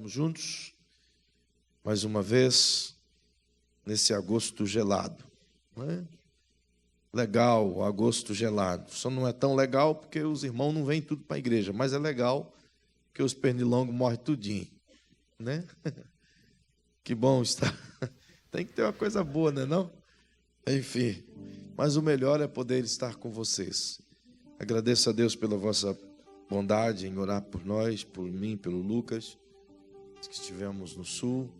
Estamos juntos, mais uma vez, nesse agosto gelado. Não é? Legal, agosto gelado. Só não é tão legal porque os irmãos não vêm tudo para a igreja, mas é legal porque os pernilongos morrem tudinho. Né? Que bom estar. Tem que ter uma coisa boa, né, não? Enfim, mas o melhor é poder estar com vocês. Agradeço a Deus pela vossa bondade em orar por nós, por mim, pelo Lucas, que estivemos no sul.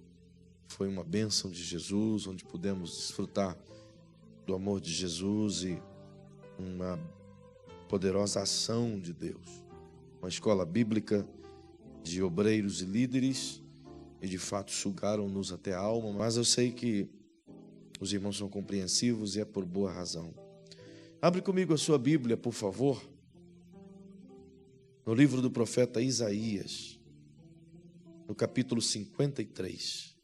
Foi uma bênção de Jesus, onde pudemos desfrutar do amor de Jesus e uma poderosa ação de Deus. Uma escola bíblica de obreiros e líderes, e de fato sugaram-nos até a alma, mas eu sei que os irmãos são compreensivos e é por boa razão. Abre comigo a sua Bíblia, por favor, no livro do profeta Isaías, no capítulo 53,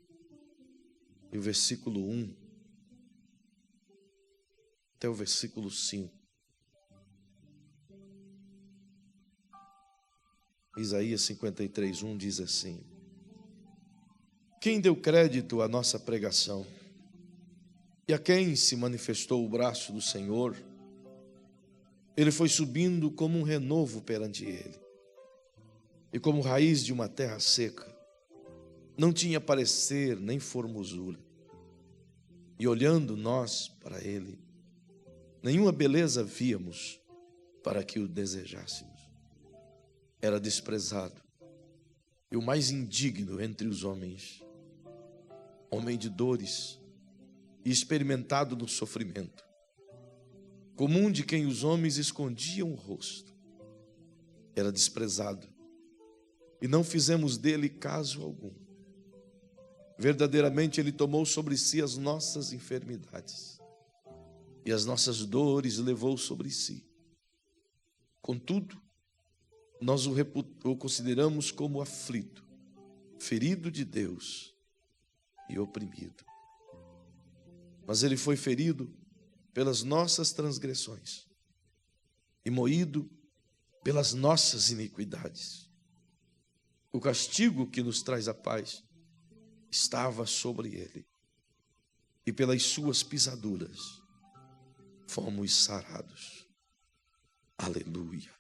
e o versículo 1 até o versículo 5. Isaías 53, 1 diz assim: Quem deu crédito à nossa pregação? E a quem se manifestou o braço do Senhor? Ele foi subindo como um renovo perante ele, e como raiz de uma terra seca. Não tinha parecer nem formosura. E olhando nós para ele, nenhuma beleza víamos para que o desejássemos. Era desprezado e o mais indigno entre os homens, homem de dores e experimentado no sofrimento, comum de quem os homens escondiam o rosto. Era desprezado e não fizemos dele caso algum. Verdadeiramente ele tomou sobre si as nossas enfermidades e as nossas dores levou sobre si. Contudo, nós o consideramos como aflito, ferido de Deus e oprimido. Mas ele foi ferido pelas nossas transgressões e moído pelas nossas iniquidades. O castigo que nos traz a paz estava sobre ele, e pelas suas pisaduras fomos sarados. Aleluia.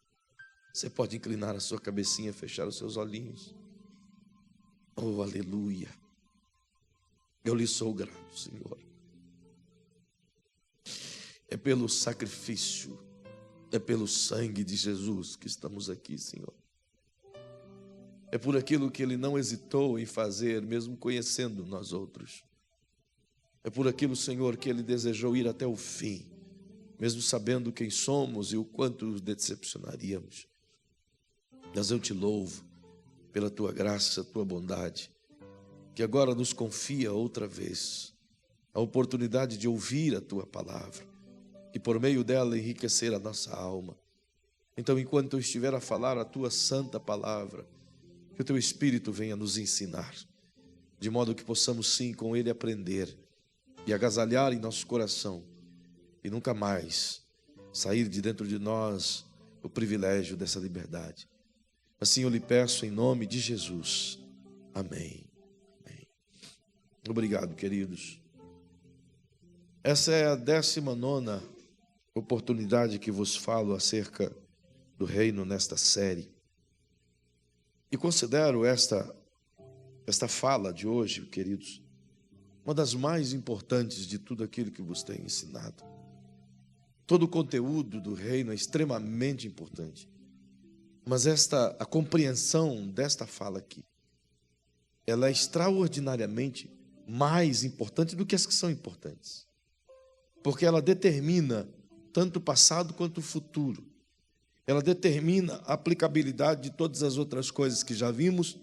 Você pode inclinar a sua cabecinha, fechar os seus olhinhos. Oh, aleluia. Eu lhe sou grato, Senhor. É pelo sacrifício, é pelo sangue de Jesus que estamos aqui, Senhor. É por aquilo que Ele não hesitou em fazer, mesmo conhecendo nós outros. É por aquilo, Senhor, que Ele desejou ir até o fim, mesmo sabendo quem somos e o quanto os decepcionaríamos. Mas eu te louvo pela Tua graça, Tua bondade, que agora nos confia outra vez a oportunidade de ouvir a Tua palavra e por meio dela enriquecer a nossa alma. Então, enquanto eu estiver a falar a Tua santa palavra, que o Teu Espírito venha nos ensinar, de modo que possamos sim com Ele aprender e agasalhar em nosso coração e nunca mais sair de dentro de nós o privilégio dessa liberdade. Assim eu lhe peço em nome de Jesus. Amém. Amém. Obrigado, queridos. Essa é a 19ª oportunidade que vos falo acerca do reino nesta série. E considero esta fala de hoje, queridos, uma das mais importantes de tudo aquilo que vos tenho ensinado. Todo o conteúdo do reino é extremamente importante. Mas a compreensão desta fala aqui, ela é extraordinariamente mais importante do que as que são importantes. Porque ela determina tanto o passado quanto o futuro. Ela determina a aplicabilidade de todas as outras coisas que já vimos,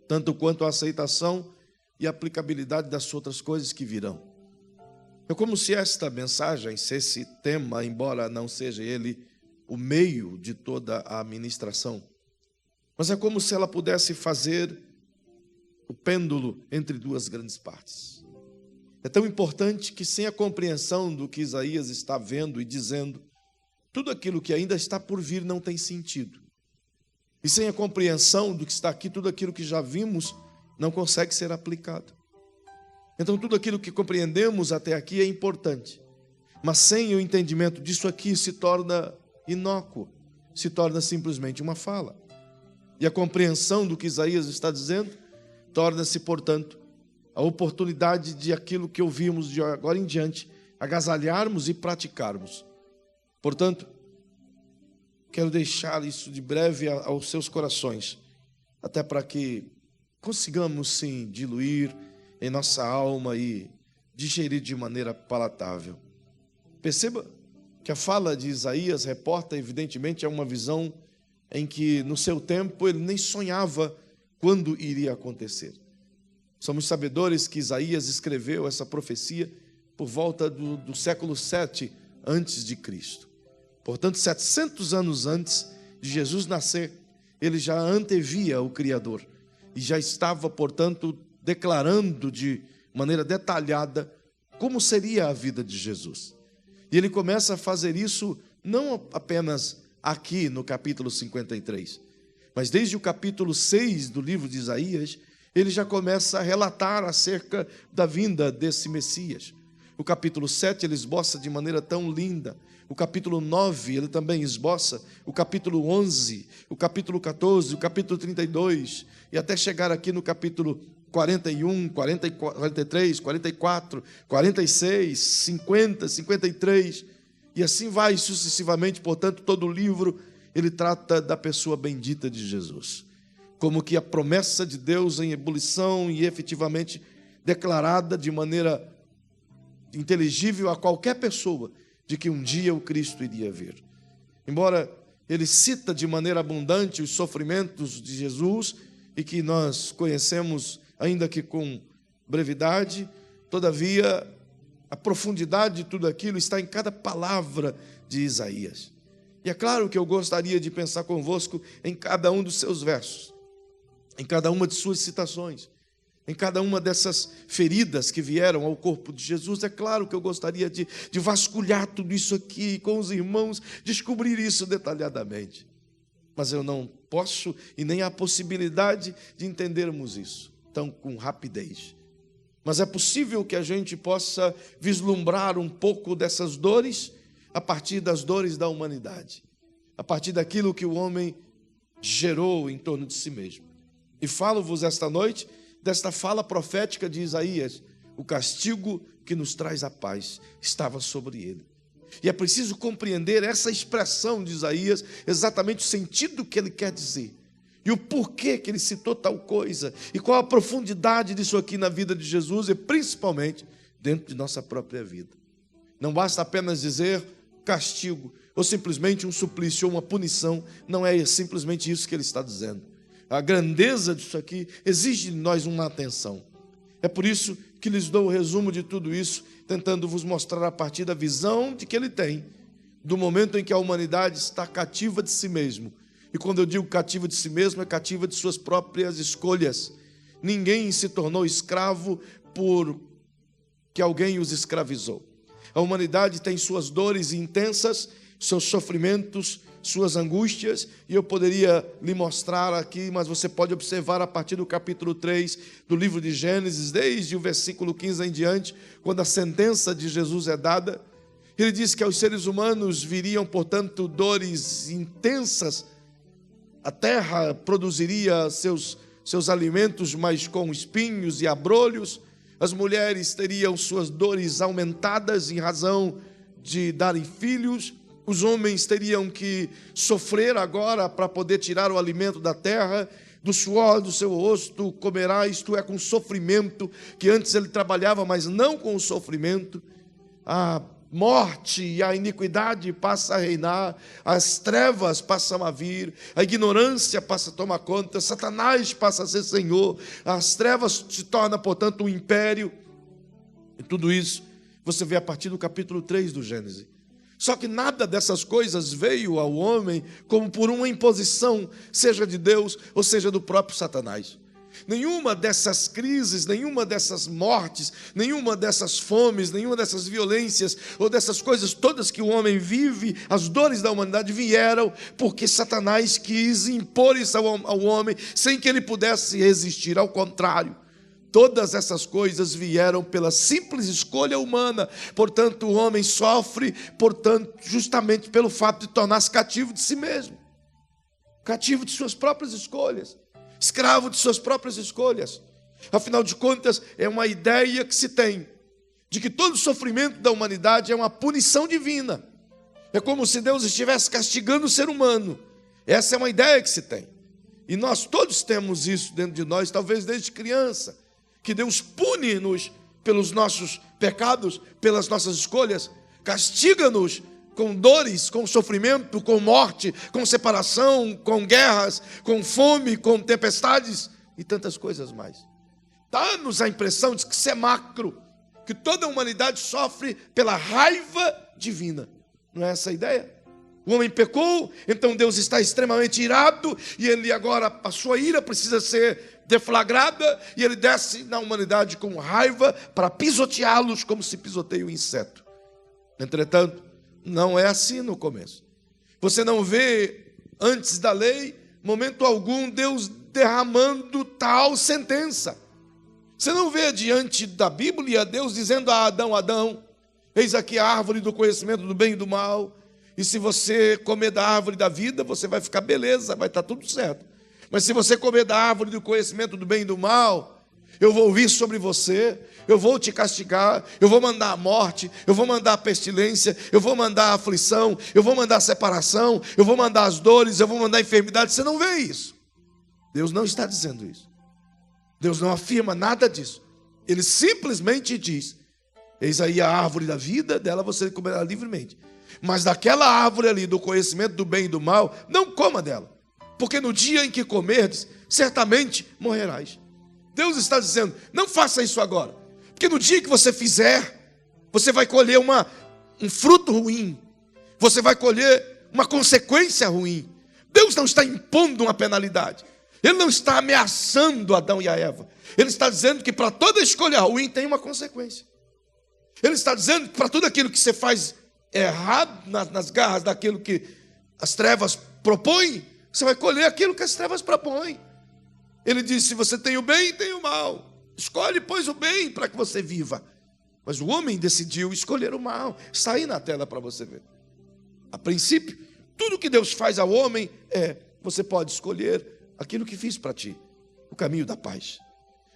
tanto quanto a aceitação e a aplicabilidade das outras coisas que virão. É como se esta mensagem, se esse tema, embora não seja ele o meio de toda a ministração, mas é como se ela pudesse fazer o pêndulo entre duas grandes partes. É tão importante que sem a compreensão do que Isaías está vendo e dizendo, tudo aquilo que ainda está por vir não tem sentido. E sem a compreensão do que está aqui, tudo aquilo que já vimos não consegue ser aplicado. Então, tudo aquilo que compreendemos até aqui é importante. Mas sem o entendimento disso aqui se torna inócuo, se torna simplesmente uma fala. E a compreensão do que Isaías está dizendo torna-se, portanto, a oportunidade de aquilo que ouvimos de agora em diante, agasalharmos e praticarmos. Portanto, quero deixar isso de breve aos seus corações, até para que consigamos, sim, diluir em nossa alma e digerir de maneira palatável. Perceba que a fala de Isaías reporta, evidentemente, a uma visão em que, no seu tempo, ele nem sonhava quando iria acontecer. Somos sabedores que Isaías escreveu essa profecia por volta do século 7 antes de Cristo. Portanto, 700 anos antes de Jesus nascer, ele já antevia o Criador e já estava, portanto, declarando de maneira detalhada como seria a vida de Jesus. E ele começa a fazer isso não apenas aqui no capítulo 53, mas desde o capítulo 6 do livro de Isaías, ele já começa a relatar acerca da vinda desse Messias. O capítulo 7 ele esboça de maneira tão linda. O capítulo 9 ele também esboça. O capítulo 11, o capítulo 14, o capítulo 32, e até chegar aqui no capítulo 41, 43, 44, 46, 50, 53, e assim vai sucessivamente. Portanto, todo o livro ele trata da pessoa bendita de Jesus, como que a promessa de Deus em ebulição e efetivamente declarada de maneira inteligível a qualquer pessoa, de que um dia o Cristo iria vir. Embora ele cita de maneira abundante os sofrimentos de Jesus, e que nós conhecemos ainda que com brevidade, todavia a profundidade de tudo aquilo está em cada palavra de Isaías. E é claro que eu gostaria de pensar convosco em cada um dos seus versos, em cada uma de suas citações, em cada uma dessas feridas que vieram ao corpo de Jesus. É claro que eu gostaria de vasculhar tudo isso aqui com os irmãos, descobrir isso detalhadamente. Mas eu não posso e nem há possibilidade de entendermos isso tão com rapidez. Mas é possível que a gente possa vislumbrar um pouco dessas dores a partir das dores da humanidade, a partir daquilo que o homem gerou em torno de si mesmo. E falo-vos esta noite desta fala profética de Isaías: o castigo que nos traz a paz estava sobre ele. E é preciso compreender essa expressão de Isaías, exatamente o sentido que ele quer dizer, e o porquê que ele citou tal coisa, e qual a profundidade disso aqui na vida de Jesus, e principalmente dentro de nossa própria vida. Não basta apenas dizer castigo, ou simplesmente um suplício, ou uma punição. Não é simplesmente isso que ele está dizendo. A grandeza disso aqui exige de nós uma atenção. É por isso que lhes dou o resumo de tudo isso, tentando vos mostrar a partir da visão de que ele tem, do momento em que a humanidade está cativa de si mesmo. E quando eu digo cativa de si mesmo, é cativa de suas próprias escolhas. Ninguém se tornou escravo por que alguém os escravizou. A humanidade tem suas dores intensas, seus sofrimentos, suas angústias, e eu poderia lhe mostrar aqui, mas você pode observar a partir do capítulo 3 do livro de Gênesis, desde o versículo 15 em diante, quando a sentença de Jesus é dada. Ele diz que aos seres humanos viriam, portanto, dores intensas. A terra produziria seus alimentos, mas com espinhos e abrolhos. As mulheres teriam suas dores aumentadas em razão de darem filhos. Os homens teriam que sofrer agora para poder tirar o alimento da terra. Do suor do seu rosto comerá, isto é, com sofrimento, que antes ele trabalhava, mas não com o sofrimento. A morte e a iniquidade passam a reinar, as trevas passam a vir, a ignorância passa a tomar conta, Satanás passa a ser senhor, as trevas se tornam, portanto, um império. E tudo isso você vê a partir do capítulo 3 do Gênesis. Só que nada dessas coisas veio ao homem como por uma imposição, seja de Deus ou seja do próprio Satanás. Nenhuma dessas crises, nenhuma dessas mortes, nenhuma dessas fomes, nenhuma dessas violências ou dessas coisas todas que o homem vive, as dores da humanidade vieram porque Satanás quis impor isso ao homem sem que ele pudesse resistir. Ao contrário, todas essas coisas vieram pela simples escolha humana. Portanto, o homem sofre, portanto, justamente pelo fato de tornar-se cativo de si mesmo, cativo de suas próprias escolhas, escravo de suas próprias escolhas. Afinal de contas, é uma ideia que se tem de que todo o sofrimento da humanidade é uma punição divina. É como se Deus estivesse castigando o ser humano. Essa é uma ideia que se tem. E nós todos temos isso dentro de nós, talvez desde criança, que Deus pune-nos pelos nossos pecados, pelas nossas escolhas, castiga-nos com dores, com sofrimento, com morte, com separação, com guerras, com fome, com tempestades e tantas coisas mais. Dá-nos a impressão de que isso é macro, que toda a humanidade sofre pela raiva divina. Não é essa a ideia? O homem pecou, então Deus está extremamente irado e ele agora, a sua ira precisa ser deflagrada e ele desce na humanidade com raiva para pisoteá-los como se pisoteia um inseto. Entretanto, não é assim no começo. Você não vê, antes da lei, momento algum, Deus derramando tal sentença. Você não vê diante da Bíblia Deus dizendo a Adão: Adão, eis aqui a árvore do conhecimento do bem e do mal, e se você comer da árvore da vida, você vai ficar beleza, vai estar tudo certo. Mas se você comer da árvore do conhecimento do bem e do mal, eu vou vir sobre você, eu vou te castigar, eu vou mandar a morte, eu vou mandar a pestilência, eu vou mandar a aflição, eu vou mandar a separação, eu vou mandar as dores, eu vou mandar a enfermidade. Você não vê isso. Deus não está dizendo isso. Deus não afirma nada disso. Ele simplesmente diz: eis aí a árvore da vida, dela você comerá livremente. Mas daquela árvore ali, do conhecimento do bem e do mal, não coma dela, porque no dia em que comerdes, certamente morrerás. Deus está dizendo: não faça isso agora, porque no dia que você fizer, você vai colher um fruto ruim, você vai colher uma consequência ruim. Deus não está impondo uma penalidade, Ele não está ameaçando Adão e a Eva. Ele está dizendo que para toda escolha ruim tem uma consequência. Ele está dizendo que para tudo aquilo que você faz errado, nas garras daquilo que as trevas propõem, você vai colher aquilo que as trevas propõem. Ele disse: você tem o bem e tem o mal. Escolhe, pois, o bem para que você viva. Mas o homem decidiu escolher o mal. Está aí na tela para você ver. A princípio, tudo que Deus faz ao homem você pode escolher aquilo que fiz para ti, o caminho da paz.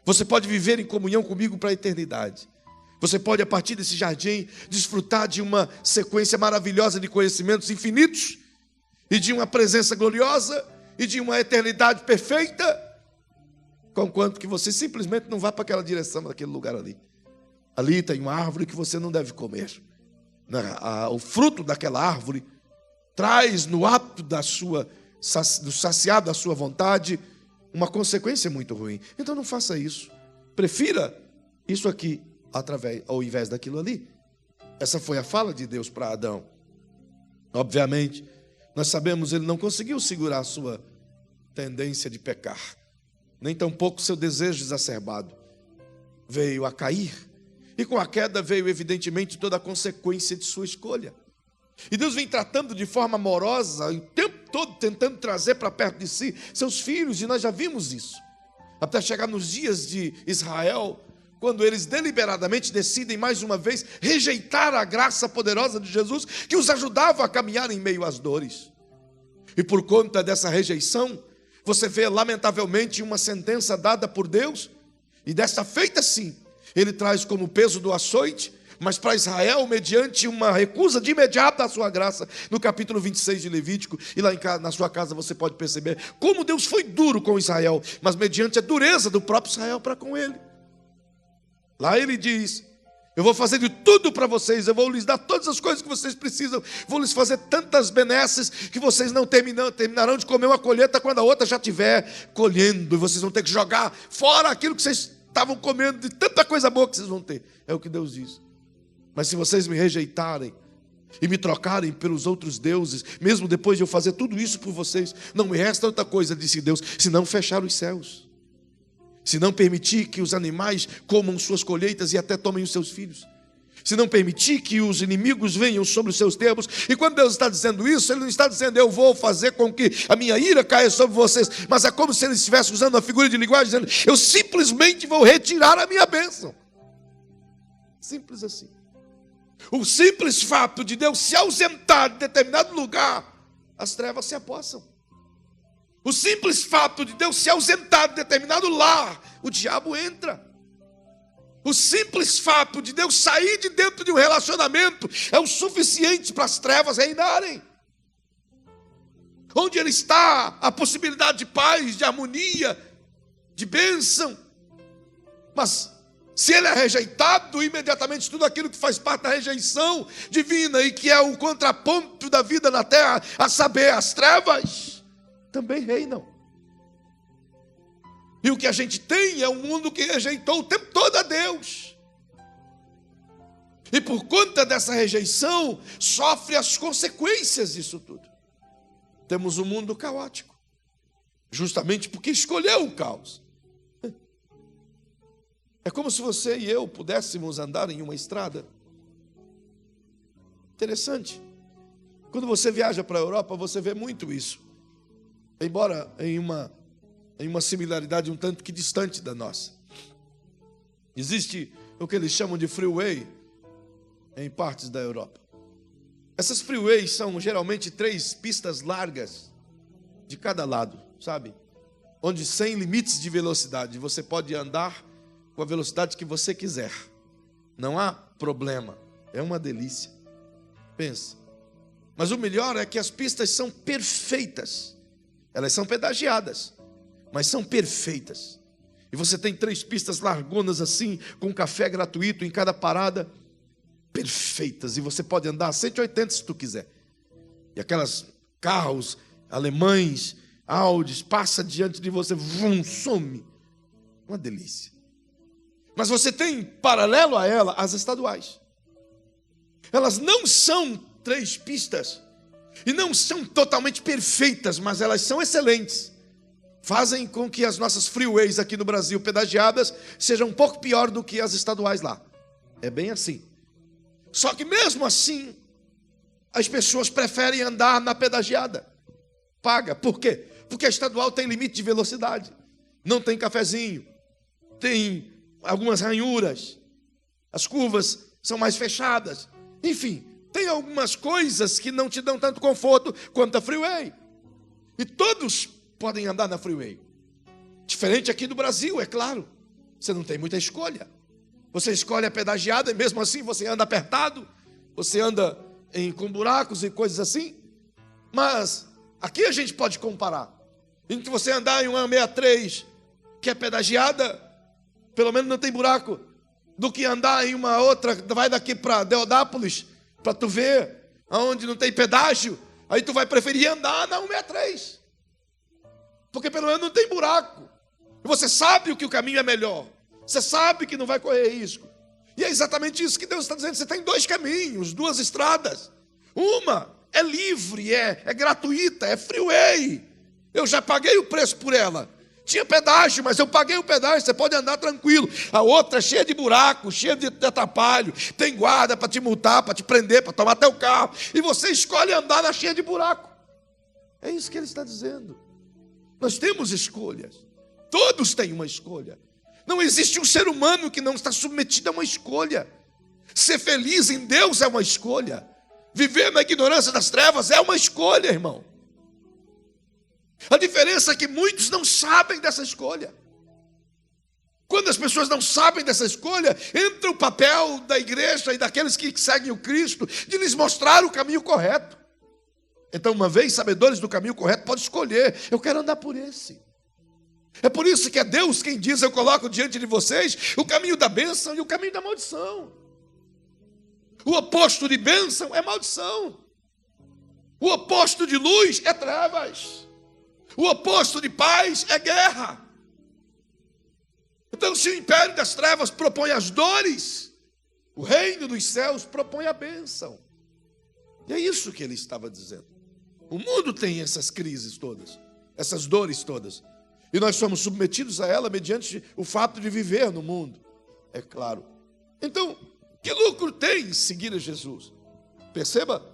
Você pode viver em comunhão comigo para a eternidade. Você pode, a partir desse jardim, desfrutar de uma sequência maravilhosa de conhecimentos infinitos e de uma presença gloriosa e de uma eternidade perfeita, conquanto que você simplesmente não vá para aquela direção, naquele lugar ali. Ali tem uma árvore que você não deve comer. O fruto daquela árvore traz no ato do saciado da sua vontade uma consequência muito ruim. Então não faça isso. Prefira isso aqui ao invés daquilo ali. Essa foi a fala de Deus para Adão. Obviamente, nós sabemos, ele não conseguiu segurar a sua tendência de pecar, nem tampouco seu desejo exacerbado. Veio a cair, e com a queda veio evidentemente toda a consequência de sua escolha. E Deus vem tratando de forma amorosa, o tempo todo tentando trazer para perto de si seus filhos, e nós já vimos isso, até chegar nos dias de Israel, quando eles deliberadamente decidem mais uma vez rejeitar a graça poderosa de Jesus, que os ajudava a caminhar em meio às dores. E por conta dessa rejeição, você vê lamentavelmente uma sentença dada por Deus, e desta feita sim, ele traz como peso do açoite, mas para Israel, mediante uma recusa de imediato à sua graça, no capítulo 26 de Levítico, e lá na sua casa você pode perceber como Deus foi duro com Israel, mas mediante a dureza do próprio Israel para com ele. Lá ele diz: eu vou fazer de tudo para vocês, eu vou lhes dar todas as coisas que vocês precisam, vou lhes fazer tantas benesses que vocês não terminarão de comer uma colheita quando a outra já estiver colhendo, e vocês vão ter que jogar fora aquilo que vocês estavam comendo, de tanta coisa boa que vocês vão ter. É o que Deus diz. Mas se vocês me rejeitarem e me trocarem pelos outros deuses, mesmo depois de eu fazer tudo isso por vocês, não me resta outra coisa, disse Deus, senão fechar os céus se não permitir que os animais comam suas colheitas e até tomem os seus filhos, se não permitir que os inimigos venham sobre os seus termos. E quando Deus está dizendo isso, Ele não está dizendo: eu vou fazer com que a minha ira caia sobre vocês, mas é como se Ele estivesse usando uma figura de linguagem, dizendo: eu simplesmente vou retirar a minha bênção. Simples assim. O simples fato de Deus se ausentar de determinado lugar, as trevas se apossam. O simples fato de Deus se ausentar de determinado lar, o diabo entra. O simples fato de Deus sair de dentro de um relacionamento é o suficiente para as trevas reinarem. Onde Ele está, a possibilidade de paz, de harmonia, de bênção. Mas se Ele é rejeitado, imediatamente tudo aquilo que faz parte da rejeição divina e que é o contraponto da vida na terra, a saber, as trevas, também reinam. E o que a gente tem é um mundo que rejeitou o tempo todo a Deus. E por conta dessa rejeição, sofre as consequências disso tudo. Temos um mundo caótico, justamente porque escolheu o caos. É como se você e eu pudéssemos andar em uma estrada. Interessante. Quando você viaja para a Europa, você vê muito isso. Embora em uma similaridade um tanto que distante da nossa. Existe o que eles chamam de freeway em partes da Europa. Essas freeways são geralmente 3 pistas largas de cada lado, sabe? Onde sem limites de velocidade, você pode andar com a velocidade que você quiser. Não há problema. É uma delícia. Pensa. Mas o melhor é que as pistas são perfeitas. Elas são pedagiadas, mas são perfeitas. E você tem 3 pistas largonas assim, com café gratuito em cada parada, perfeitas. E você pode andar a 180 se tu quiser. E aquelas carros alemães, Audis, passa diante de você, vum, some. Uma delícia. Mas você tem, paralelo a ela, as estaduais. Elas não são 3 pistas e não são totalmente perfeitas, mas elas são excelentes. Fazem com que as nossas freeways aqui no Brasil, pedagiadas, sejam um pouco pior do que as estaduais lá. É bem assim. Só que mesmo assim, as pessoas preferem andar na pedagiada. Paga. Por quê? Porque a estadual tem limite de velocidade. Não tem cafezinho. Tem algumas ranhuras. As curvas são mais fechadas. Enfim, tem algumas coisas que não te dão tanto conforto quanto a freeway. E todos podem andar na freeway. Diferente aqui do Brasil, é claro. Você não tem muita escolha. Você escolhe a pedagiada e mesmo assim você anda apertado. Você anda com buracos e coisas assim. Mas aqui a gente pode comparar. Em que você andar em uma 163, que é pedagiada, pelo menos não tem buraco, do que andar em uma outra, vai daqui para Deodápolis, para tu ver, aonde não tem pedágio, aí tu vai preferir andar na 163. Porque pelo menos não tem buraco. E você sabe que o caminho é melhor. Você sabe que não vai correr risco. E é exatamente isso que Deus está dizendo. Você tem 2 caminhos, 2 estradas. Uma é livre, é gratuita, é freeway. Eu já paguei o preço por ela. Tinha pedágio, mas eu paguei o pedágio, você pode andar tranquilo. A outra é cheia de buraco, cheia de atrapalho. Tem guarda para te multar, para te prender, para tomar teu carro. E você escolhe andar na cheia de buraco. É isso que ele está dizendo. Nós temos escolhas. Todos têm uma escolha. Não existe um ser humano que não está submetido a uma escolha. Ser feliz em Deus é uma escolha. Viver na ignorância das trevas é uma escolha, irmão. A diferença é que muitos não sabem dessa escolha. Quando as pessoas não sabem dessa escolha, entra o papel da igreja e daqueles que seguem o Cristo de lhes mostrar o caminho correto. Então, uma vez sabedores do caminho correto, pode escolher: eu quero andar por esse. É por isso que é Deus quem diz: eu coloco diante de vocês o caminho da bênção e o caminho da maldição. O oposto de bênção é maldição. O oposto de luz é trevas. O oposto de paz é guerra. Então, se o império das trevas propõe as dores, o reino dos céus propõe a bênção. E é isso que ele estava dizendo. O mundo tem essas crises todas, essas dores todas. E nós somos submetidos a ela mediante o fato de viver no mundo, é claro. Então, que lucro tem seguir a Jesus? Perceba,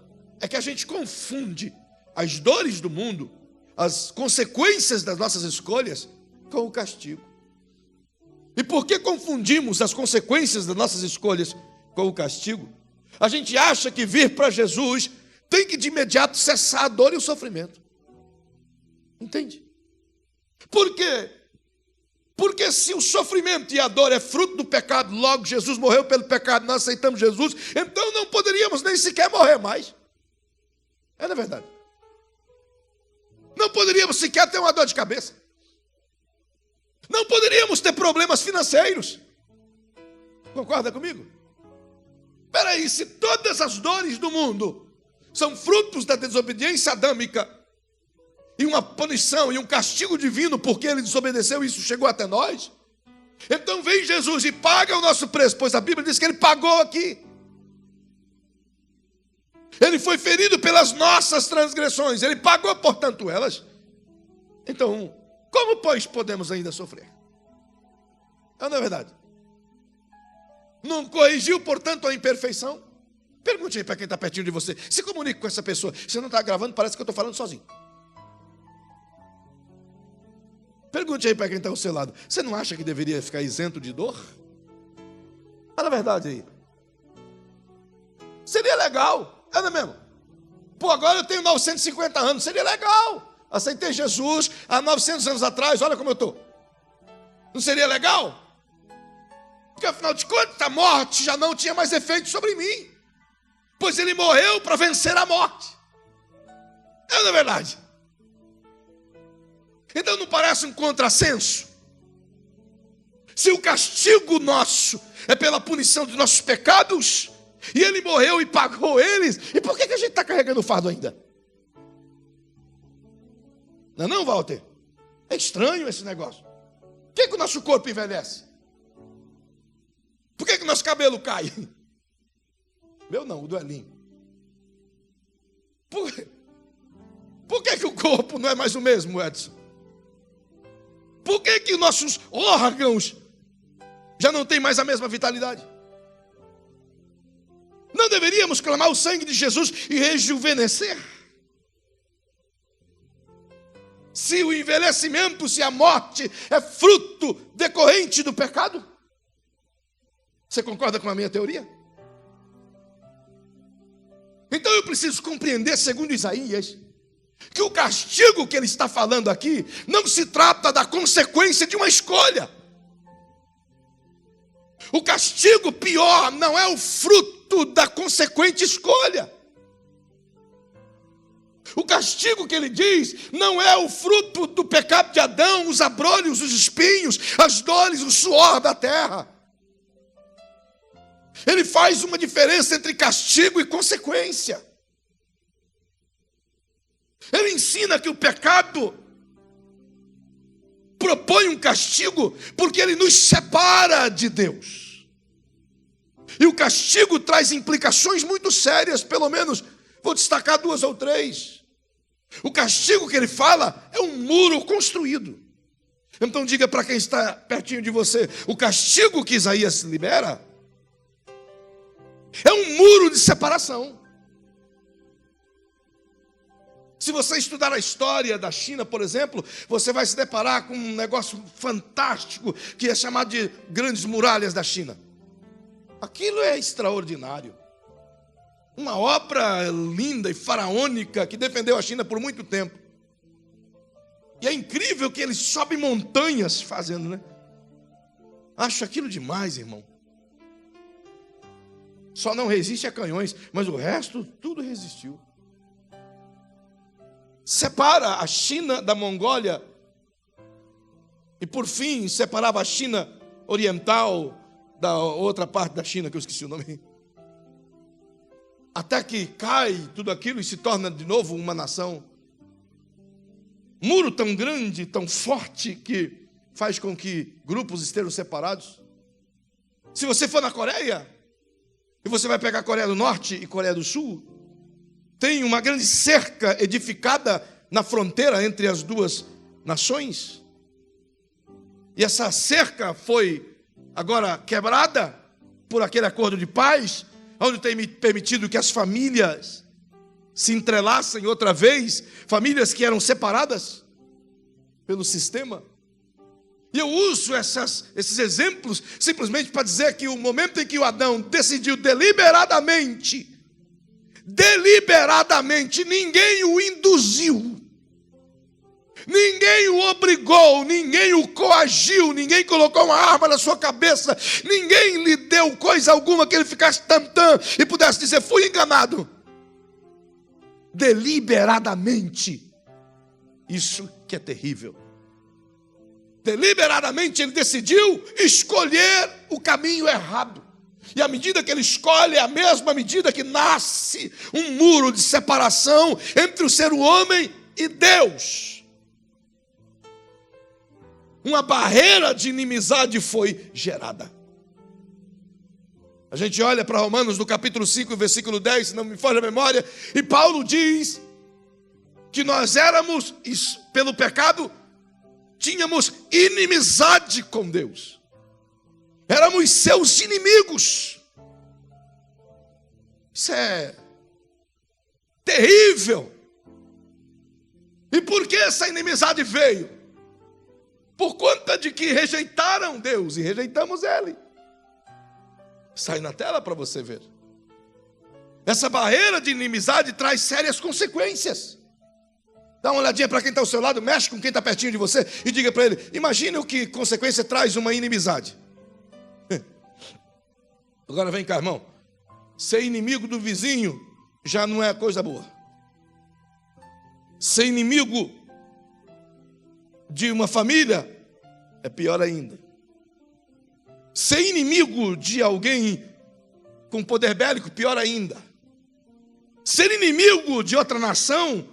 é que a gente confunde as dores do mundo, as consequências das nossas escolhas, com o castigo. E por que confundimos as consequências das nossas escolhas com o castigo? A gente acha que vir para Jesus tem que de imediato cessar a dor e o sofrimento. Entende? Por quê? Porque se o sofrimento e a dor é fruto do pecado, logo Jesus morreu pelo pecado, nós aceitamos Jesus, então não poderíamos nem sequer morrer mais. É na verdade. Não poderíamos sequer ter uma dor de cabeça. Não poderíamos ter problemas financeiros. Concorda comigo? Espera aí, se todas as dores do mundo são frutos da desobediência adâmica, e uma punição e um castigo divino porque ele desobedeceu e isso chegou até nós, então vem Jesus e paga o nosso preço, pois a Bíblia diz que ele pagou aqui. Ele foi ferido pelas nossas transgressões, ele pagou, portanto, elas. Então, como, pois, podemos ainda sofrer? Não é verdade? Não corrigiu, portanto, a imperfeição? Pergunte aí para quem está pertinho de você. Se comunique com essa pessoa. Você não está gravando, parece que eu estou falando sozinho. Pergunte aí para quem está ao seu lado. Você não acha que deveria ficar isento de dor? Fala a verdade aí. Seria legal, não é mesmo? Pô, agora eu tenho 950 anos, seria legal. Aceitei Jesus há 900 anos atrás, olha como eu estou. Não seria legal? Porque afinal de contas, a morte já não tinha mais efeito sobre mim. Pois ele morreu para vencer a morte. Não é verdade? Então não parece um contrassenso? Se o castigo nosso é pela punição dos nossos pecados, e ele morreu e pagou eles, e por que a gente está carregando o fardo ainda? Não, Walter? É estranho esse negócio. Por que o nosso corpo envelhece? Por que o nosso cabelo cai? Meu não, o do Elinho. Por que o corpo não é mais o mesmo, Edson? Por que nossos órgãos já não têm mais a mesma vitalidade? Não deveríamos clamar o sangue de Jesus e rejuvenescer? Se o envelhecimento, se a morte é fruto decorrente do pecado? Você concorda com a minha teoria? Então eu preciso compreender, segundo Isaías, que o castigo que ele está falando aqui não se trata da consequência de uma escolha. O castigo pior não é o fruto da consequente escolha. O castigo que ele diz não é o fruto do pecado de Adão, os abrolhos, os espinhos, as dores, o suor da terra. Ele faz uma diferença entre castigo e consequência. Ele ensina que o pecado propõe um castigo porque ele nos separa de Deus. E o castigo traz implicações muito sérias, pelo menos vou destacar 2 ou 3. O castigo que ele fala é um muro construído. Então diga para quem está pertinho de você, o castigo que Isaías libera é um muro de separação. Se você estudar a história da China, por exemplo, você vai se deparar com um negócio fantástico que é chamado de Grandes Muralhas da China. Aquilo é extraordinário. Uma obra linda e faraônica que defendeu a China por muito tempo. E é incrível que eles sobem montanhas fazendo, né? Acho aquilo demais, irmão. Só não resiste a canhões, mas o resto tudo resistiu. Separa a China da Mongólia e por fim separava a China oriental da outra parte da China, que eu esqueci o nome. Até que cai tudo aquilo e se torna de novo uma nação. Muro tão grande, tão forte, que faz com que grupos estejam separados. Se você for na Coreia, e você vai pegar a Coreia do Norte e Coreia do Sul, tem uma grande cerca edificada na fronteira entre as duas nações. E essa cerca foi agora quebrada por aquele acordo de paz, onde tem permitido que as famílias se entrelaçem outra vez, famílias que eram separadas pelo sistema. E eu uso esses exemplos simplesmente para dizer que o momento em que o Adão decidiu deliberadamente, ninguém o induziu, ninguém o obrigou, ninguém o coagiu, ninguém colocou uma arma na sua cabeça, ninguém lhe deu coisa alguma que ele ficasse tantã e pudesse dizer, fui enganado. Deliberadamente, isso que é terrível. Deliberadamente ele decidiu escolher o caminho errado. E a medida que ele escolhe é a mesma medida que nasce um muro de separação entre o ser humano e Deus. Uma barreira de inimizade foi gerada. A gente olha para Romanos no capítulo 5, versículo 10, se não me falha a memória, e Paulo diz que nós éramos, pelo pecado, tínhamos inimizade com Deus. Éramos seus inimigos. Isso é terrível. E por que essa inimizade veio? Por conta de que rejeitaram Deus e rejeitamos Ele. Sai na tela para você ver. Essa barreira de inimizade traz sérias consequências. Dá uma olhadinha para quem está ao seu lado, mexe com quem está pertinho de você e diga para ele, imagine o que consequência traz uma inimizade. Agora vem cá, irmão. Ser inimigo do vizinho já não é coisa boa. Ser inimigo de uma família é pior ainda. Ser inimigo de alguém com poder bélico, pior ainda. Ser inimigo de outra nação,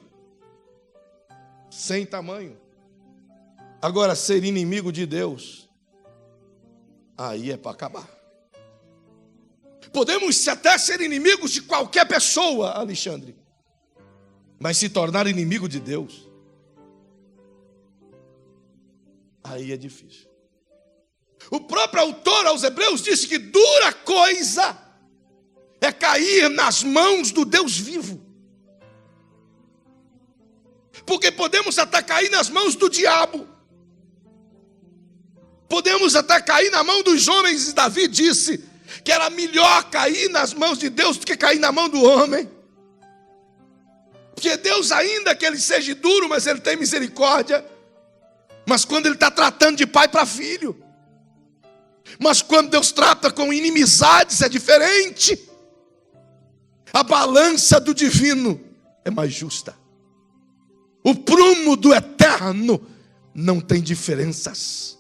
sem tamanho. Agora, ser inimigo de Deus, aí é para acabar. Podemos até ser inimigos de qualquer pessoa, Alexandre, mas se tornar inimigo de Deus, aí é difícil. O próprio autor aos Hebreus disse que dura coisa é cair nas mãos do Deus vivo. Porque podemos até cair nas mãos do diabo. Podemos até cair na mão dos homens. E Davi disse que era melhor cair nas mãos de Deus do que cair na mão do homem. Porque Deus, ainda que ele seja duro, mas ele tem misericórdia. Mas quando ele está tratando de pai para filho. Mas quando Deus trata com inimizades é diferente. A balança do divino é mais justa. O prumo do eterno não tem diferenças.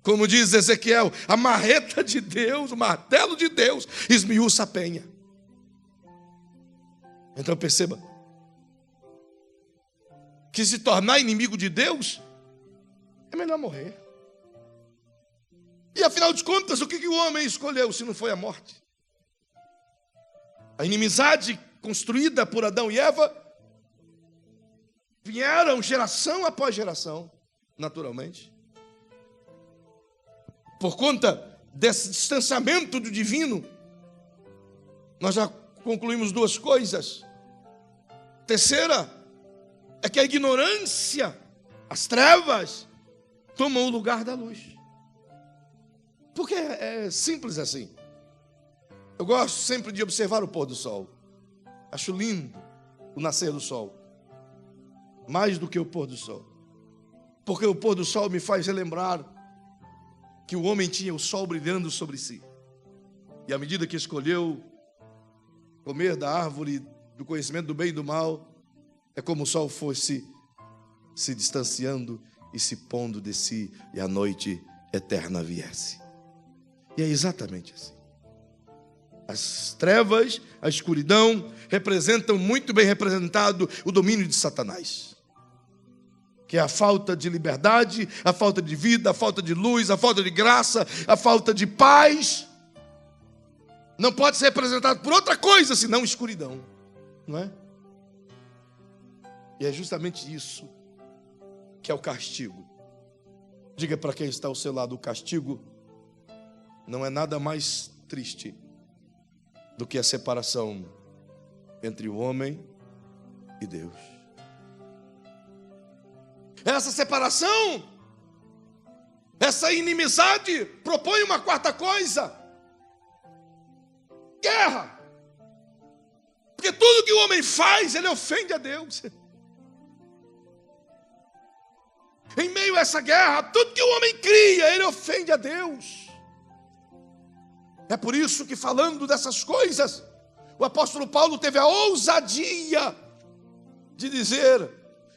Como diz Ezequiel, a marreta de Deus, o martelo de Deus, esmiuça a penha. Então perceba, que se tornar inimigo de Deus, é melhor morrer. E afinal de contas, o que o homem escolheu se não foi a morte? A inimizade construída por Adão e Eva, vieram geração após geração, naturalmente. Por conta desse distanciamento do divino, nós já concluímos duas coisas. Terceira, é que a ignorância, as trevas, tomam o lugar da luz. Porque é simples assim. Eu gosto sempre de observar o pôr do sol. Acho lindo o nascer do sol. Mais do que o pôr do sol. Porque o pôr do sol me faz relembrar que o homem tinha o sol brilhando sobre si. E à medida que escolheu comer da árvore do conhecimento do bem e do mal, é como o sol fosse se distanciando e se pondo de si, e a noite eterna viesse. E é exatamente assim. As trevas, a escuridão, representam muito bem representado o domínio de Satanás. Que é a falta de liberdade, a falta de vida, a falta de luz, a falta de graça, a falta de paz. Não pode ser representado por outra coisa senão escuridão, não é? E é justamente isso que é o castigo. Diga para quem está ao seu lado: o castigo não é nada mais triste do que a separação entre o homem e Deus. Essa separação, essa inimizade propõe uma quarta coisa: guerra. Porque tudo que o homem faz, ele ofende a Deus. Em meio a essa guerra, tudo que o homem cria, ele ofende a Deus. É por isso que, falando dessas coisas, o apóstolo Paulo teve a ousadia de dizer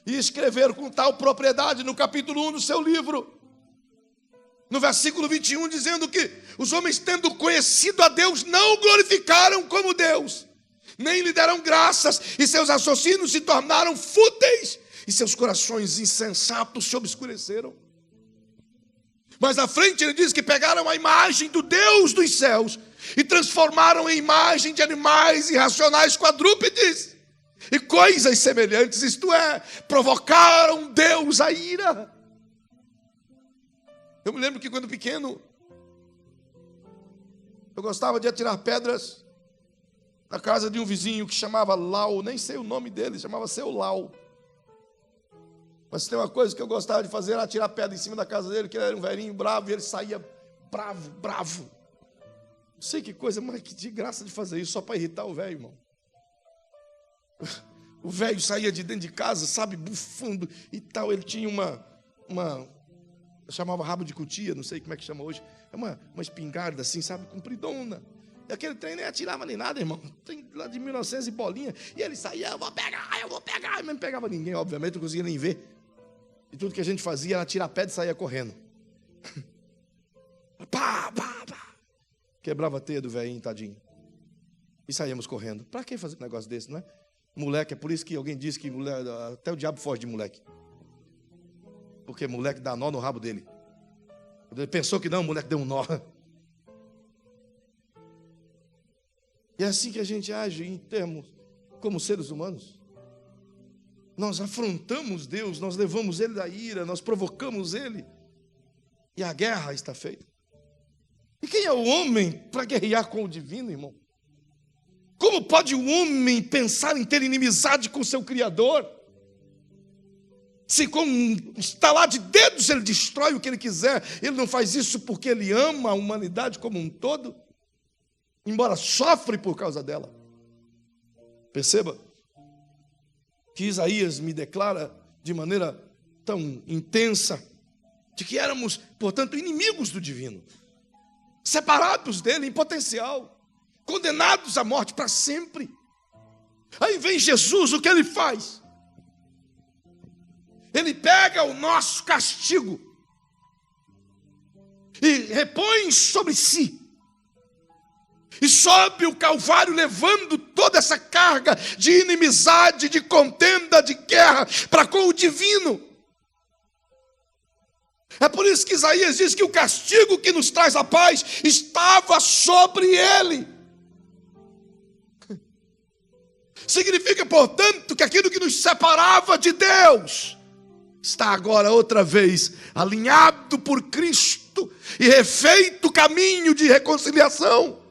e escrever com tal propriedade no capítulo 1 do seu livro, no versículo 21, dizendo que os homens, tendo conhecido a Deus, não o glorificaram como Deus, nem lhe deram graças, e seus raciocínios se tornaram fúteis, e seus corações insensatos se obscureceram. Mas à frente ele diz que pegaram a imagem do Deus dos céus e transformaram em imagem de animais irracionais quadrúpedes e coisas semelhantes, isto é, provocaram Deus a ira. Eu me lembro que quando pequeno, eu gostava de atirar pedras na casa de um vizinho que chamava Lau, nem sei o nome dele, chamava Seu Lau. Mas tem uma coisa que eu gostava de fazer, era atirar pedra em cima da casa dele, que ele era um velhinho bravo, e ele saía bravo. Não sei que coisa, mas que de graça de fazer isso, só para irritar o velho, irmão. O velho saía de dentro de casa, sabe, bufando e tal. Ele tinha uma eu chamava rabo de cutia, não sei como é que chama hoje. É uma espingarda assim, sabe, compridona. E aquele trem nem atirava nem nada, irmão. Tem lá de 1900 e bolinha. E ele saía: eu vou pegar. E não pegava ninguém, obviamente, não conseguia nem ver. E tudo que a gente fazia era tirar pedra e saía correndo. Pá. Quebrava a teia do velhinho, tadinho. E saíamos correndo. Para que fazer um negócio desse, não é? Moleque, é por isso que alguém diz que mulher, até o diabo foge de moleque. Porque moleque dá nó no rabo dele. Ele pensou que não, o moleque deu um nó. E é assim que a gente age em termos como seres humanos. Nós afrontamos Deus, nós levamos Ele à ira, nós provocamos Ele, e a guerra está feita. E quem é o homem para guerrear com o divino, irmão? Como pode o homem pensar em ter inimizade com o seu Criador? Se com um estalar de dedos ele destrói o que ele quiser, ele não faz isso porque ele ama a humanidade como um todo, embora sofre por causa dela. Perceba que Isaías me declara de maneira tão intensa de que éramos, portanto, inimigos do divino, separados dele em potencial, condenados à morte para sempre. Aí vem Jesus, o que ele faz? Ele pega o nosso castigo e repõe sobre si. E sobe o Calvário levando toda essa carga de inimizade, de contenda, de guerra para com o divino. É por isso que Isaías diz que o castigo que nos traz a paz estava sobre ele. Significa, portanto, que aquilo que nos separava de Deus está agora outra vez alinhado por Cristo e refeito o caminho de reconciliação.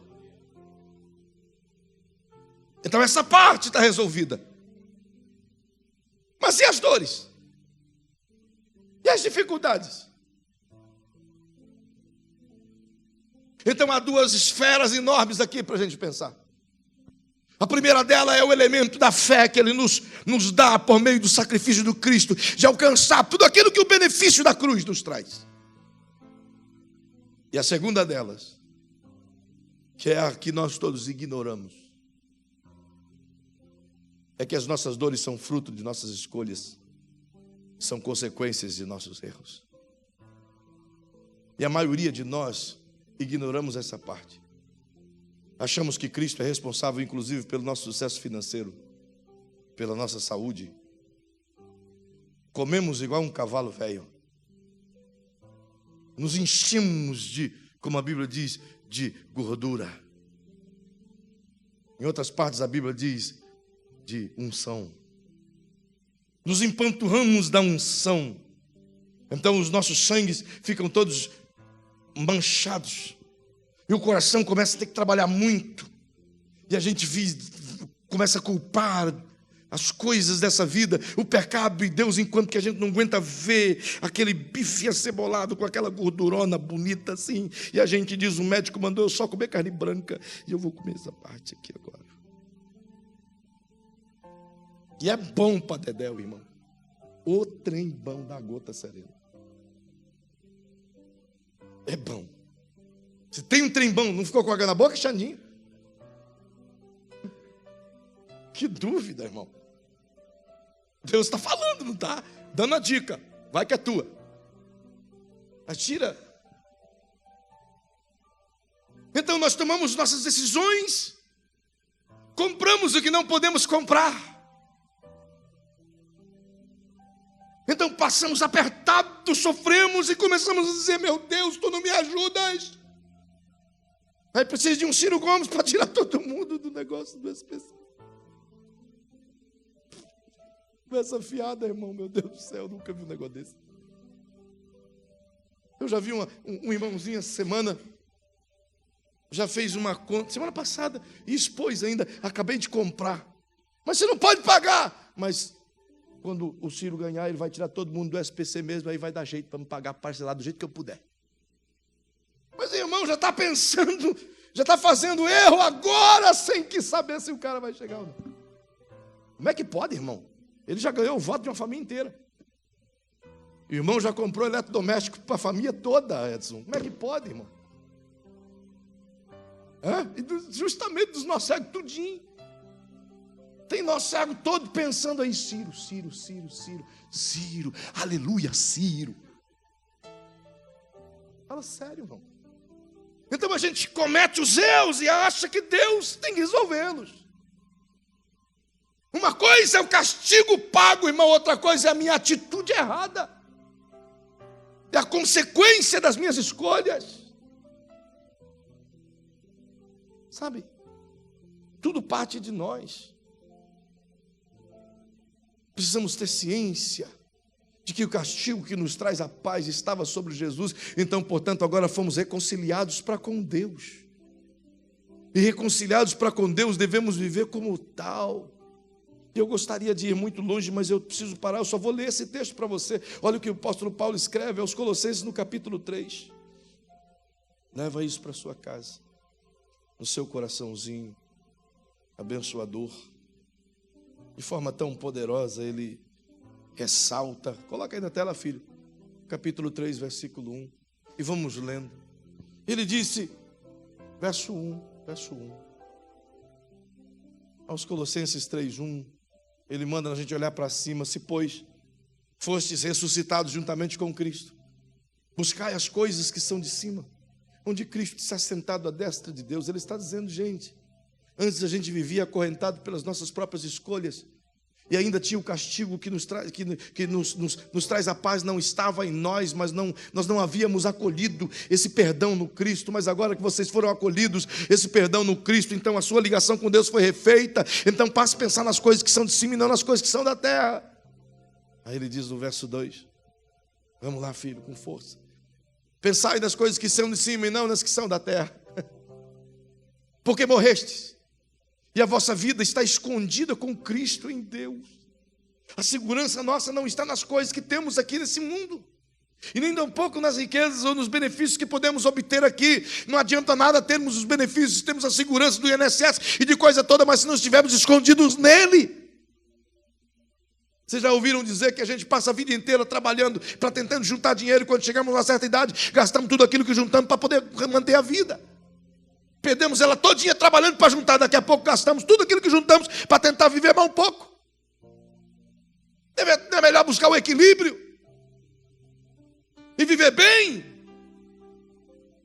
Então essa parte está resolvida. Mas e as dores? E as dificuldades? Então há duas esferas enormes aqui para a gente pensar. A primeira dela é o elemento da fé que ele nos dá por meio do sacrifício do Cristo, de alcançar tudo aquilo que o benefício da cruz nos traz. E a segunda delas, que é a que nós todos ignoramos, é que as nossas dores são fruto de nossas escolhas, são consequências de nossos erros. E a maioria de nós ignoramos essa parte. Achamos que Cristo é responsável, inclusive, pelo nosso sucesso financeiro, pela nossa saúde. Comemos igual um cavalo velho. Nos enchemos de, como a Bíblia diz, de gordura. Em outras partes a Bíblia diz de unção. Nos empanturramos da unção. Então os nossos sangues ficam todos manchados. E o coração começa a ter que trabalhar muito. E a gente começa a culpar as coisas dessa vida, o pecado e Deus, enquanto que a gente não aguenta ver aquele bife acebolado com aquela gordurona bonita assim. E a gente diz, o médico mandou eu só comer carne branca. E eu vou comer essa parte aqui agora. E é bom para Dedéu, irmão. O trem bom da gota serena. É bom. Se tem um trem bom, não ficou com água na boca, Xandinho? Que dúvida, irmão. Deus está falando, não está? Dando a dica. Vai que é tua. Mas tira. Então nós tomamos nossas decisões. Compramos o que não podemos comprar. Então passamos apertados, sofremos e começamos a dizer, meu Deus, tu não me ajudas. Aí precisa de um Ciro Gomes para tirar todo mundo do negócio do SPC. Essa fiada, irmão, meu Deus do céu, eu nunca vi um negócio desse. Eu já vi um irmãozinho essa semana, já fez uma conta, semana passada, e expôs ainda, acabei de comprar. Mas você não pode pagar. Mas quando o Ciro ganhar, ele vai tirar todo mundo do SPC mesmo, aí vai dar jeito para me pagar parcelado do jeito que eu puder. Mas irmão, já está pensando, já está fazendo erro agora, sem que saber se o cara vai chegar ou não. Como é que pode, irmão? Ele já ganhou o voto de uma família inteira. O irmão já comprou eletrodoméstico para a família toda, Edson. Como é que pode, irmão? E justamente dos nossos cegos, tudinho. Tem nosso cego todo pensando aí, Ciro, aleluia, Ciro. Fala sério, irmão. Então a gente comete os erros e acha que Deus tem que resolvê-los. Uma coisa é o castigo pago, irmão, outra coisa é a minha atitude errada. É a consequência das minhas escolhas. Sabe? Tudo parte de nós. Precisamos ter ciência de que o castigo que nos traz a paz estava sobre Jesus. Então, portanto, agora fomos reconciliados para com Deus. E reconciliados para com Deus, devemos viver como tal. Eu gostaria de ir muito longe, mas eu preciso parar. Eu só vou ler esse texto para você. Olha o que o apóstolo Paulo escreve aos Colossenses no capítulo 3. Leva isso para sua casa, no seu coraçãozinho abençoador. De forma tão poderosa, ele ressalta. Coloca aí na tela, filho. Capítulo 3, versículo 1. E vamos lendo. Ele disse, verso 1. Aos Colossenses 3:1, ele manda a gente olhar para cima. Se, pois, fostes ressuscitados juntamente com Cristo, buscai as coisas que são de cima, onde Cristo está sentado à destra de Deus. Ele está dizendo, gente, antes a gente vivia acorrentado pelas nossas próprias escolhas, e ainda tinha o castigo que nos traz a paz, não estava em nós, mas nós não havíamos acolhido esse perdão no Cristo. Mas agora que vocês foram acolhidos, esse perdão no Cristo, então a sua ligação com Deus foi refeita. Então passe a pensar nas coisas que são de cima e não nas coisas que são da terra. Aí ele diz no verso 2, vamos lá, filho, com força. Pensai nas coisas que são de cima e não nas que são da terra. Porque morrestes, e a vossa vida está escondida com Cristo em Deus. A segurança nossa não está nas coisas que temos aqui nesse mundo, e nem tampouco nas riquezas ou nos benefícios que podemos obter aqui. Não adianta nada termos os benefícios, temos a segurança do INSS e de coisa toda, mas se não estivermos escondidos nele. Vocês já ouviram dizer que a gente passa a vida inteira trabalhando, para tentando juntar dinheiro, e quando chegamos a uma certa idade, gastamos tudo aquilo que juntamos para poder manter a vida. Perdemos ela todinha trabalhando para juntar, daqui a pouco gastamos tudo aquilo que juntamos para tentar viver mais um pouco. Não é melhor buscar o equilíbrio e viver bem?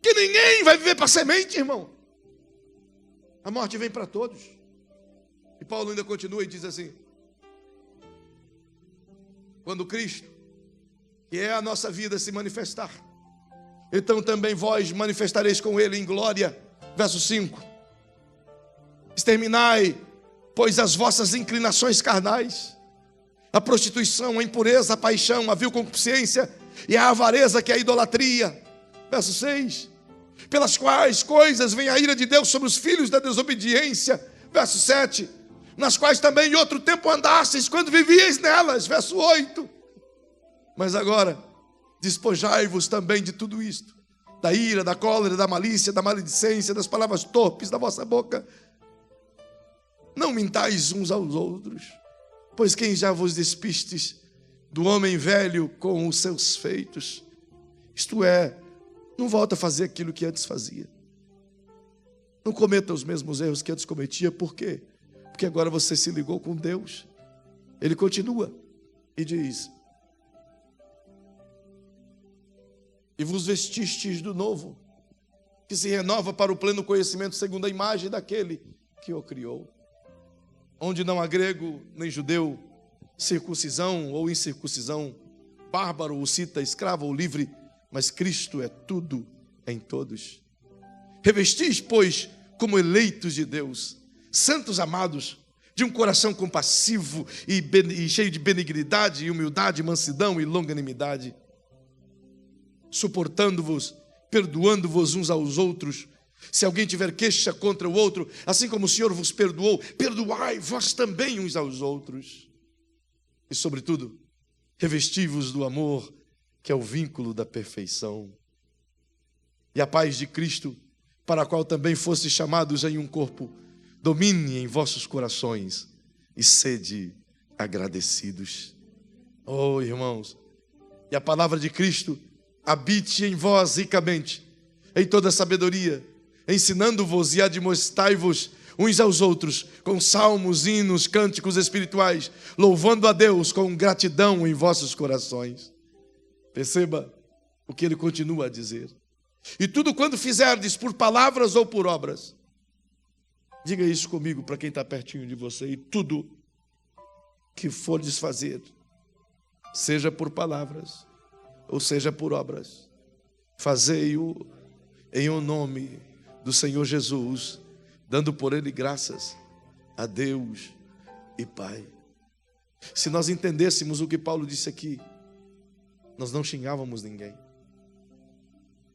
Que ninguém vai viver para semente, irmão. A morte vem para todos. E Paulo ainda continua e diz assim, quando Cristo, que é a nossa vida, se manifestar, então também vós manifestareis com ele em glória. Verso 5, exterminai, pois, as vossas inclinações carnais, a prostituição, a impureza, a paixão, a vil concupiscência, e a avareza, que é a idolatria. Verso 6. Pelas quais coisas vem a ira de Deus sobre os filhos da desobediência. Verso 7. Nas quais também em outro tempo andastes, quando vivíeis nelas. Verso 8. Mas agora, despojai-vos também de tudo isto: da ira, da cólera, da malícia, da maledicência, das palavras torpes da vossa boca. Não mintais uns aos outros, pois quem já vos despistes do homem velho com os seus feitos, isto é, não volta a fazer aquilo que antes fazia. Não cometa os mesmos erros que antes cometia. Por quê? Porque agora você se ligou com Deus. Ele continua e diz: e vos vestistes do novo, que se renova para o pleno conhecimento segundo a imagem daquele que o criou, onde não há grego nem judeu, circuncisão ou incircuncisão, bárbaro ou cita, escravo ou livre, mas Cristo é tudo em todos. Revestis, pois, como eleitos de Deus, santos amados, de um coração compassivo e cheio de benignidade e humildade, mansidão e longanimidade, suportando-vos, perdoando-vos uns aos outros. Se alguém tiver queixa contra o outro, assim como o Senhor vos perdoou, perdoai vós também uns aos outros. E sobretudo, revesti-vos do amor, que é o vínculo da perfeição. E a paz de Cristo, para a qual também fostes chamados em um corpo, domine em vossos corações e sede agradecidos. Oh, irmãos, e a palavra de Cristo habite em vós ricamente, em toda sabedoria, ensinando-vos e admoestai-vos uns aos outros com salmos, hinos, cânticos espirituais, louvando a Deus com gratidão em vossos corações. Perceba o que ele continua a dizer. E tudo quando fizerdes por palavras ou por obras, diga isso comigo para quem está pertinho de você, e tudo que fordes fazer, seja por palavras ou seja por obras, fazei-o em o nome do Senhor Jesus, dando por ele graças a Deus e Pai. Se nós entendêssemos o que Paulo disse aqui, nós não xingávamos ninguém,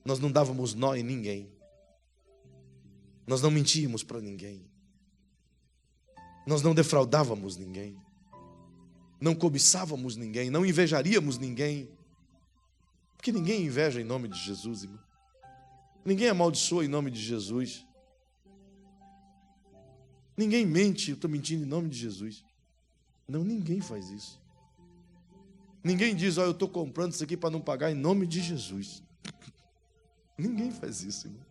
nós não dávamos nó em ninguém, nós não mentíamos para ninguém, nós não defraudávamos ninguém, não cobiçávamos ninguém, não invejaríamos ninguém, porque ninguém inveja em nome de Jesus, irmão. Ninguém amaldiçoa em nome de Jesus. Ninguém mente, eu estou mentindo em nome de Jesus. Não, ninguém faz isso. Ninguém diz, eu estou comprando isso aqui para não pagar em nome de Jesus. Ninguém faz isso, irmão.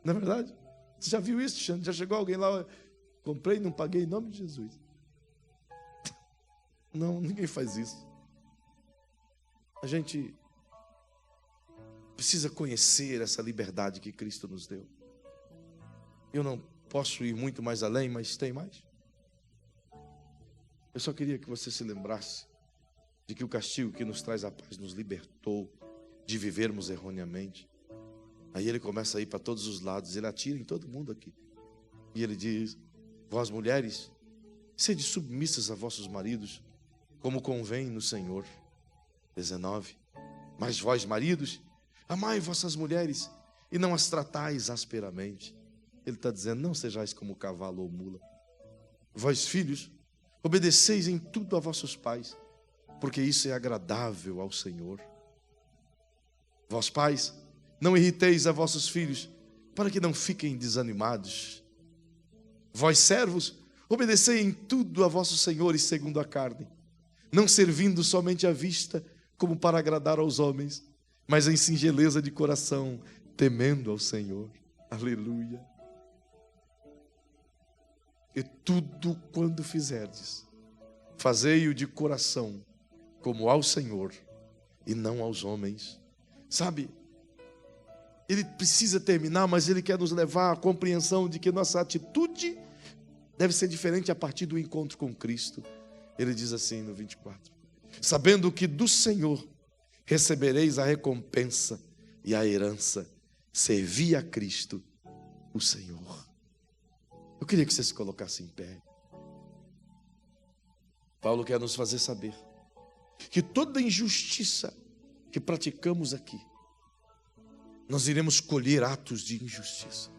Não é verdade? Você já viu isso, Xande? Já chegou alguém lá, comprei e não paguei em nome de Jesus. Não, ninguém faz isso. A gente precisa conhecer essa liberdade que Cristo nos deu. Eu não posso ir muito mais além, mas tem mais. Eu só queria que você se lembrasse de que o castigo que nos traz a paz nos libertou de vivermos erroneamente. Aí ele começa a ir para todos os lados, ele atira em todo mundo aqui. E ele diz: vós mulheres, sede submissas a vossos maridos, como convém no Senhor. 19. Mas vós, maridos, amai vossas mulheres e não as tratais asperamente. Ele está dizendo, não sejais como cavalo ou mula. Vós, filhos, obedeceis em tudo a vossos pais, porque isso é agradável ao Senhor. Vós, pais, não irriteis a vossos filhos, para que não fiquem desanimados. Vós, servos, obedecei em tudo a vossos senhores segundo a carne, não servindo somente à vista, como para agradar aos homens, mas em singeleza de coração, temendo ao Senhor. Aleluia. E tudo quando fizerdes, fazei-o de coração, como ao Senhor, e não aos homens. Sabe, ele precisa terminar, mas ele quer nos levar à compreensão de que nossa atitude deve ser diferente a partir do encontro com Cristo. Ele diz assim no 24: sabendo que do Senhor recebereis a recompensa e a herança, servi a Cristo, o Senhor. Eu queria que você se colocasse em pé. Paulo quer nos fazer saber que toda injustiça que praticamos aqui, nós iremos colher atos de injustiça.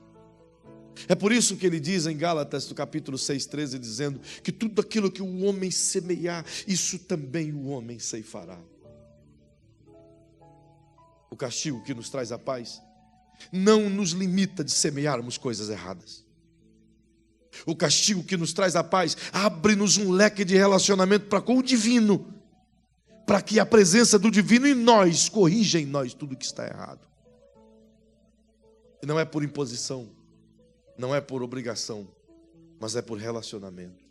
É por isso que ele diz em Gálatas, no capítulo 6:13, dizendo que tudo aquilo que o homem semear, isso também o homem ceifará. O castigo que nos traz a paz não nos limita de semearmos coisas erradas. O castigo que nos traz a paz abre-nos um leque de relacionamento para com o divino, para que a presença do divino em nós corrija em nós tudo que está errado. E não é por imposição, não é por obrigação, mas é por relacionamento.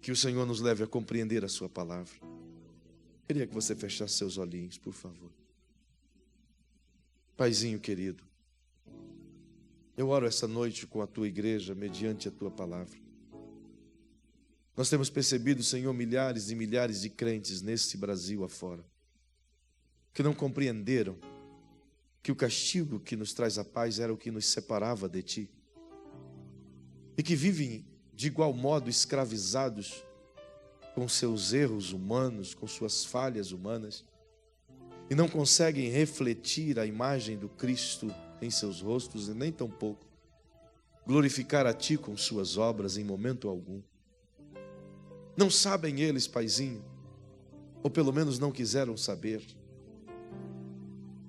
Que o Senhor nos leve a compreender a sua palavra. Queria que você fechasse seus olhinhos, por favor. Paizinho querido, eu oro essa noite com a tua igreja, mediante a tua palavra. Nós temos percebido, Senhor, milhares e milhares de crentes nesse Brasil afora, que não compreenderam que o castigo que nos traz a paz era o que nos separava de ti, e que vivem de igual modo escravizados com seus erros humanos, com suas falhas humanas, e não conseguem refletir a imagem do Cristo em seus rostos, e nem tampouco glorificar a ti com suas obras em momento algum. Não sabem eles, Paizinho, ou pelo menos não quiseram saber,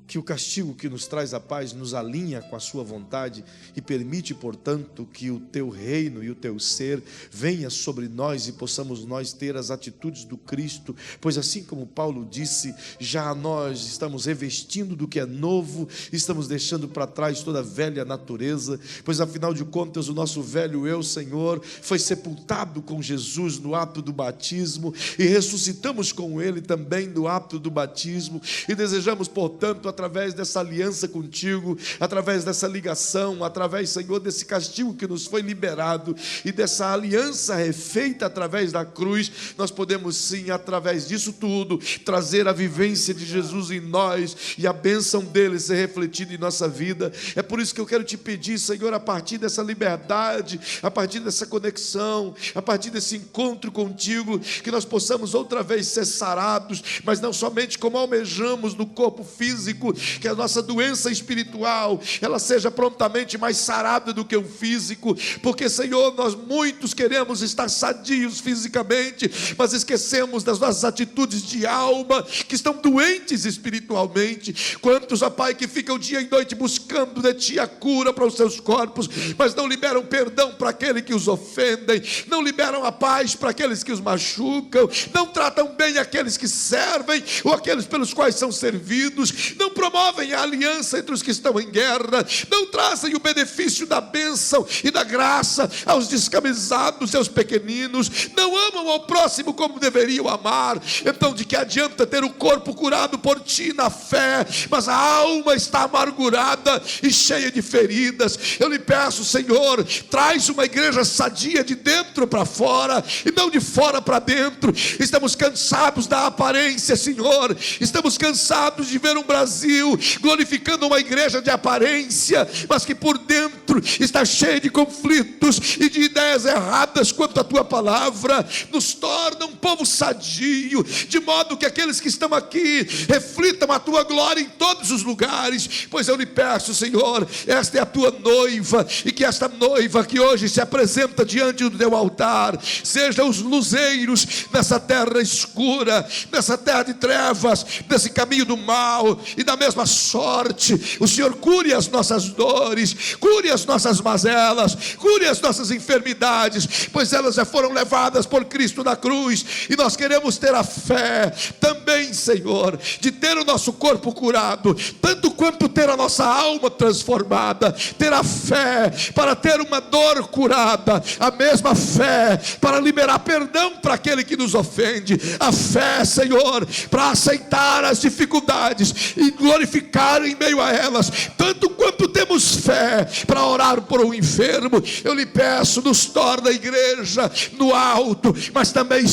que o castigo que nos traz a paz nos alinha com a sua vontade e permite, portanto, que o teu reino e o teu ser venha sobre nós e possamos nós ter as atitudes do Cristo, pois assim como Paulo disse, já nós estamos revestindo do que é novo, estamos deixando para trás toda a velha natureza, pois afinal de contas o nosso velho eu, Senhor, foi sepultado com Jesus no ato do batismo e ressuscitamos com Ele também no ato do batismo e desejamos, portanto, através dessa aliança contigo, através dessa ligação, através, Senhor, desse castigo que nos foi liberado e dessa aliança refeita através da cruz, nós podemos sim, através disso tudo, trazer a vivência de Jesus em nós e a bênção dele ser refletida em nossa vida. É por isso que eu quero te pedir, Senhor, a partir dessa liberdade, a partir dessa conexão, a partir desse encontro contigo, que nós possamos outra vez ser sarados, mas não somente como almejamos no corpo físico, que a nossa doença espiritual, ela seja prontamente mais sarada do que o físico, porque, Senhor, nós muitos queremos estar sadios fisicamente, mas esquecemos das nossas atitudes de alma, que estão doentes espiritualmente. Quantos, ó Pai, que ficam dia e noite buscando de Ti a cura para os seus corpos, mas não liberam perdão para aqueles que os ofendem, não liberam a paz para aqueles que os machucam, não tratam bem aqueles que servem, ou aqueles pelos quais são servidos, não promovem a aliança entre os que estão em guerra, não trazem o benefício da bênção e da graça aos descamisados e aos pequeninos, não amam ao próximo como deveriam amar. Então de que adianta ter o corpo curado por Ti na fé, mas a alma está amargurada e cheia de feridas? Eu lhe peço, Senhor, traz uma igreja sadia de dentro para fora e não de fora para dentro. Estamos cansados da aparência, Senhor, estamos cansados de ver um Brasil glorificando uma igreja de aparência, mas que por dentro está cheia de conflitos e de ideias erradas quanto à Tua palavra. Nos torna um povo sadio, de modo que aqueles que estão aqui reflitam a Tua glória em todos os lugares. Pois eu lhe peço, Senhor, esta é a Tua noiva, e que esta noiva que hoje se apresenta diante do Teu altar seja os luzeiros nessa terra escura, nessa terra de trevas, nesse caminho do mal. E da mesma sorte, o Senhor cure as nossas dores, cure as nossas mazelas, cure as nossas enfermidades, pois elas já foram levadas por Cristo na cruz, e nós queremos ter a fé também, Senhor, de ter o nosso corpo curado, tanto quanto ter a nossa alma transformada, ter a fé para ter uma dor curada, a mesma fé para liberar perdão para aquele que nos ofende, a fé, Senhor, para aceitar as dificuldades e glorificar em meio a elas, tanto quanto temos fé para orar por um enfermo. Eu lhe peço, nos torna a igreja no alto, mas também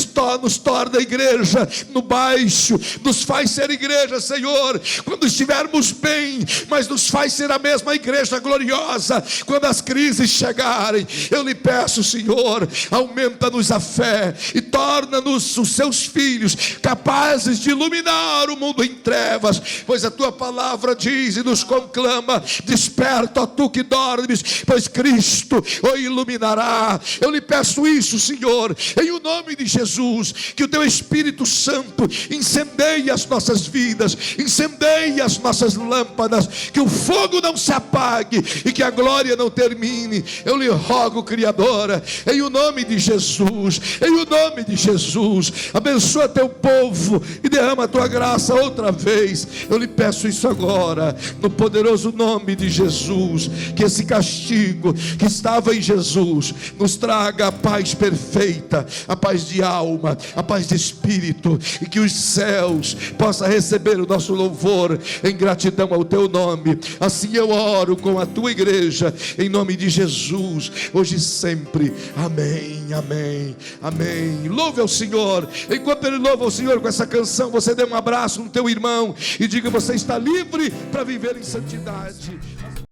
nos torna a igreja no baixo, nos faz ser igreja, Senhor, quando estivermos bem, mas nos faz ser a mesma igreja gloriosa quando as crises chegarem. Eu lhe peço, Senhor, aumenta-nos a fé e torna-nos os seus filhos, capazes de iluminar o mundo em trevas, pois a tua palavra diz e nos conclama: desperta, ó tu que dormes, pois Cristo o iluminará. Eu lhe peço isso, Senhor, em o nome de Jesus, que o teu Espírito Santo incendeie as nossas vidas, incendeie as nossas lâmpadas, que o fogo não se apague e que a glória não termine. Eu lhe rogo, Criadora, em o nome de Jesus, em o nome de Jesus, abençoa teu povo e derrama a tua graça outra vez. Eu lhe peço isso agora, no poderoso nome de Jesus, que esse castigo que estava em Jesus nos traga a paz perfeita, a paz de alma, a paz de espírito, e que os céus possam receber o nosso louvor em gratidão ao teu nome. Assim eu oro com a tua igreja, em nome de Jesus, hoje e sempre. Amém, amém, amém. Louve ao Senhor. Enquanto ele louva ao Senhor com essa canção, você dê um abraço no teu irmão e diga: você está livre para viver em santidade.